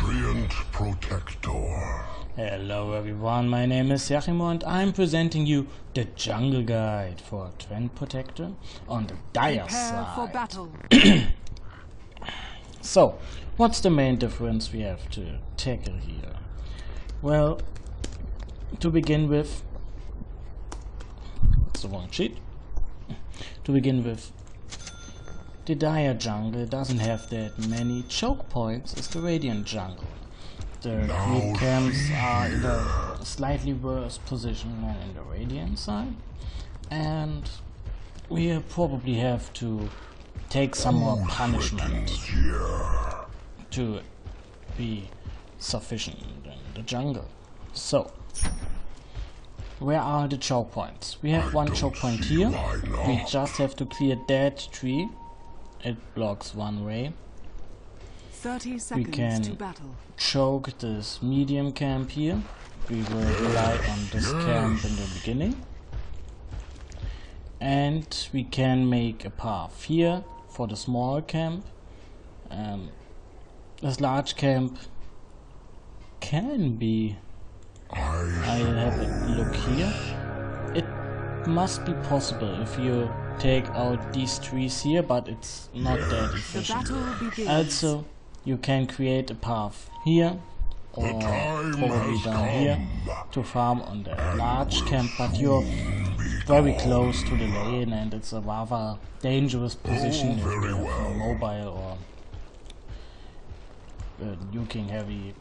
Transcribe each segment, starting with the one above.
Treant Protector. Hello everyone, my name is Yachimo and I'm presenting you the jungle guide for Treant Protector on the dire side. For battle. So, what's the main difference we have to tackle here? Well, to begin with, it's the wrong sheet. To begin with, the dire jungle doesn't have that many choke points as the radiant jungle. The creep camps are in a slightly worse position than in the radiant side, and we probably have to take some more punishment to be sufficient in the jungle. So, where are the choke points? We have one choke point here. We just have to clear that tree. It blocks one way. 30 seconds We can to battle. choke this medium camp here. We will rely on this camp in the beginning. And we can make a path here for the small camp. This large camp can be... I'll have a look here. It must be possible if you take out these trees here, but it's not that The efficient. battle begins. Also, you can create a path here or probably down here to farm on the large camp, but you're very close to the lane and it's a rather dangerous position if you have a mobile or nuking heavy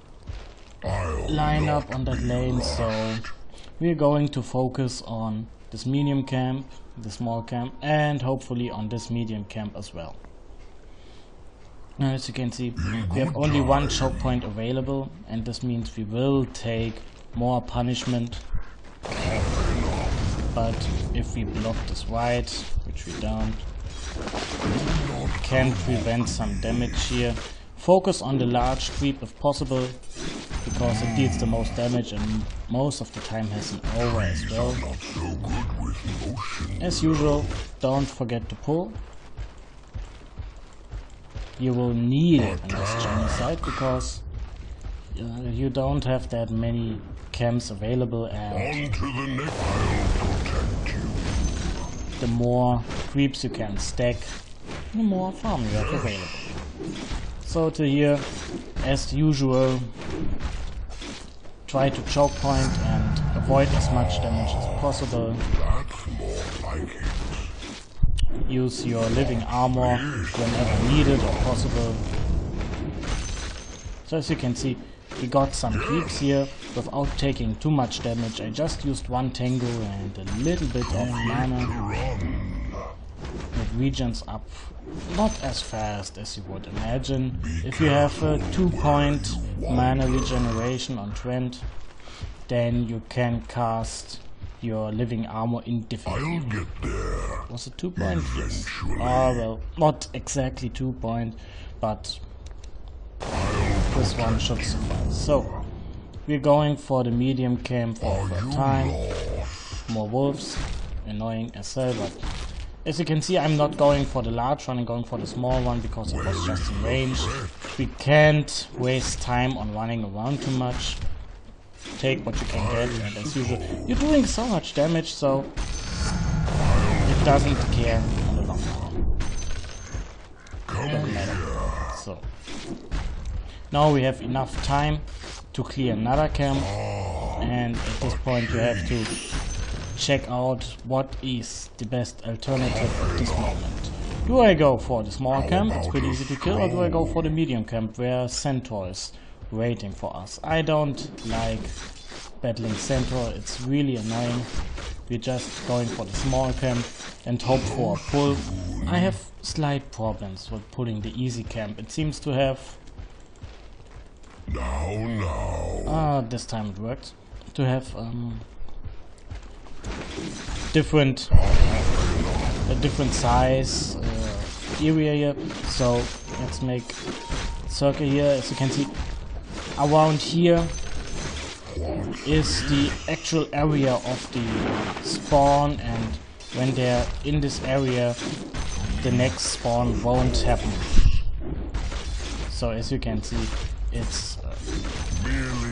lineup on that lane. So we're going to focus on this medium camp, the small camp, and hopefully on this medium camp as well. Now, as you can see, we have only one choke point available, and this means we will take more punishment. But if we block this right, which we don't, we can prevent some damage here. Focus on the large creep if possible, because it deals the most damage and most of the time has an over as well. As usual, don't forget to pull. You will need it on this jungle side because you don't have that many camps available, and the more creeps you can stack, the more farm you have available. So to here, as usual, try to choke point and avoid as much damage as possible. Use your living armor whenever needed or possible. So as you can see, we got some creeps here without taking too much damage. I just used one tango and a little bit of mana. It regens up not as fast as you would imagine. If you have a 2-point mana regeneration on Treant, then you can cast your living armor indefinitely. I'll get there. Was it 2 point? Yes. Oh well, not exactly 2 point, but this one should suffice. So, we're going for the medium camp for a time. More wolves, annoying as hell, but as you can see, I'm not going for the large one, I'm going for the small one because it was just in range. We can't waste time on running around too much. Take what you can get, and as usual, you're doing so much damage, so it doesn't care on the long run. Doesn't matter. So now we have enough time to clear another camp, and at this point you have to check out what is the best alternative at this moment. Do I go for the small camp, it's pretty easy to kill, or do I go for the medium camp where Centaur is waiting for us? I don't like battling Centaur, it's really annoying. We're just going for the small camp and hope for a pull. I have slight problems with pulling the easy camp. It seems to have... this time it worked. To have different size area here. So let's make a circle here. As you can see, around here is the actual area of the spawn, and when they're in this area the next spawn won't happen. So as you can see, it's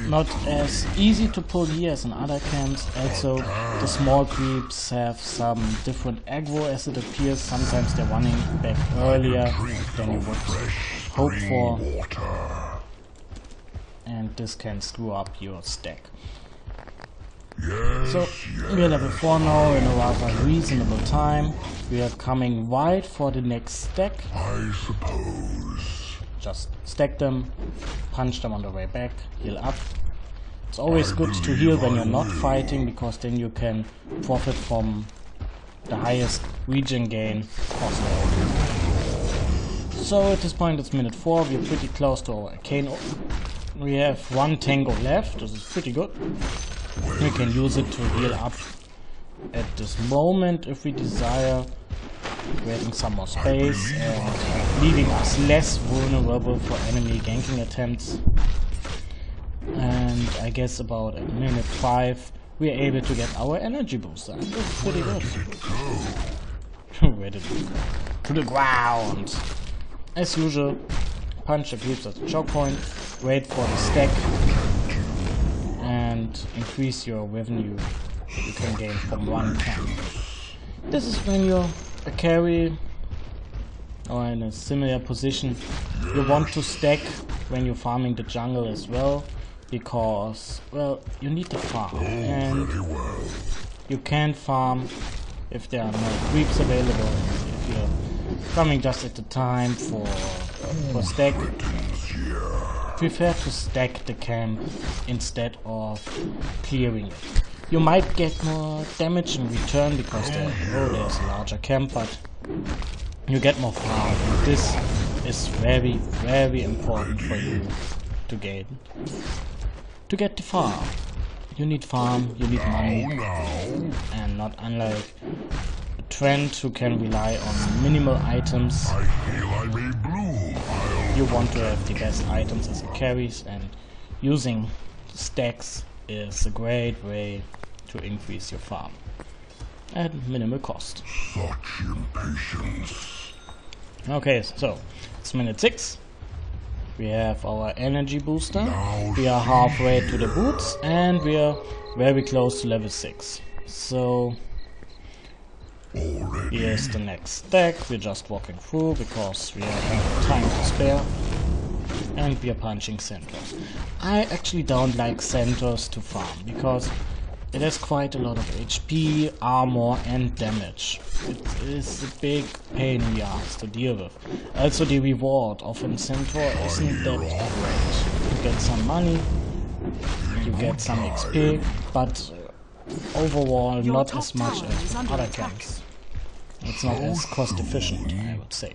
not as easy to pull here as in other camps. Also, the small creeps have some different aggro as it appears. Sometimes they're running back earlier than you would hope for. And this can screw up your stack. So, we are level 4 now in a rather reasonable time. We are coming wide for the next stack. I suppose. Just stack them, punch them on the way back, heal up. It's always good to heal when you're not fighting, because then you can profit from the highest regen gain possible. So at this point it's minute 4, we're pretty close to our arcane. We have 1 tango left, this is pretty good. We can use it to heal up at this moment if we desire, creating some more space and leaving us less vulnerable for enemy ganking attempts. And I guess about at minute 5 we are able to get our energy booster. And this is pretty good. Where did we go? To the ground! As usual, punch the creeps at the choke point, wait for the stack, and increase your revenue you can gain from 1 camp. This is when you're a carry or in a similar position. You want to stack when you're farming the jungle as well, because, well, you need to farm, and you can't farm if there are no creeps available. If you're coming just at the time for stack, prefer to stack the camp instead of clearing it. You might get more damage in return because there's a larger camp, but you get more farm, and this is very, very important for you to gain. To get the farm, you need money, and not unlike a Treant who can rely on minimal items. You want to have the best items as it carries, and using stacks is a great way to increase your farm at minimal cost. Such impatience. Okay, so it's minute 6. We have our energy booster. We are halfway to the boots, and we are very close to level 6. So here's the next stack. We're just walking through because we have time to spare. And we are punching Satyrs. I actually don't like Satyrs to farm because it has quite a lot of HP, armor and damage. It is a big pain in the ass to deal with. Also the reward of a Satyr isn't that great. You get some money, you get some XP, but overall not as much as other camps. It's not as cost efficient, I would say.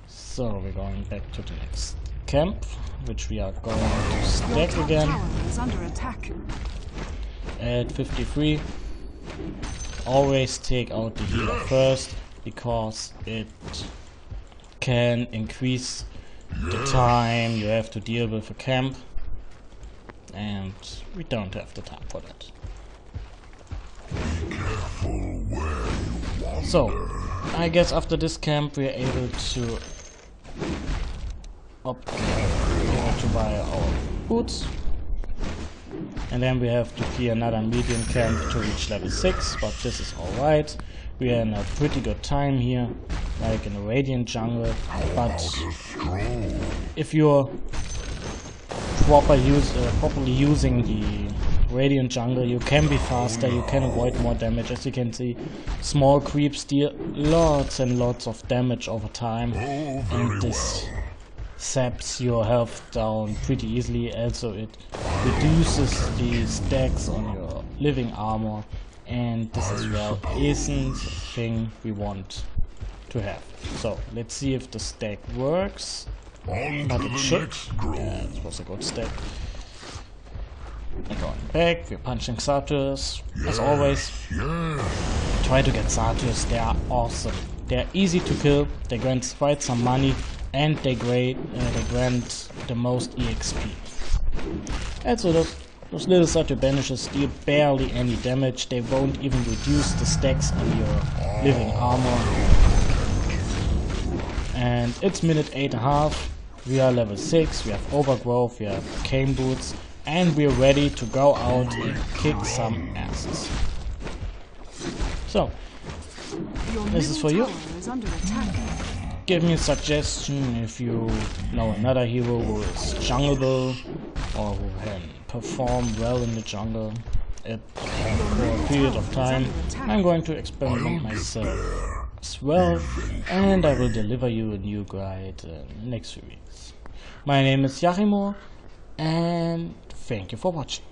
So we're going back to the next camp, which we are going to stack again. At 53, always take out the healer first, because it can increase the time you have to deal with a camp, and we don't have the time for that. So, I guess after this camp we are able to buy our boots. And then we have to clear another medium camp to reach level 6, but this is alright. We are in a pretty good time here, like in a radiant jungle, but if you're properly using the radiant jungle, you can be faster, you can avoid more damage. As you can see, small creeps deal lots and lots of damage over time, and this saps your health down pretty easily. Also, it reduces the stacks on your living armor, and this as well isn't a thing we want to have. So let's see if the stack works, but it should. Yeah, it was a good stack. We're going back, we're punching Satyrs, as always. Try to get Satyrs, they are awesome. They're easy to kill, they grant quite some money, and they grant the most EXP. And so those little Satyr banishes deal barely any damage, they won't even reduce the stacks on your living armor. And it's minute 8.5, We are level 6, we have overgrowth, we have cane boots, and we're ready to go out and kick some asses. So, this is for you. Give me a suggestion if you know another hero who is jungleable or who can perform well in the jungle for a period of time. I'm going to experiment myself as well, and I will deliver you a new guide next few weeks. My name is Yachimo, and thank you for watching.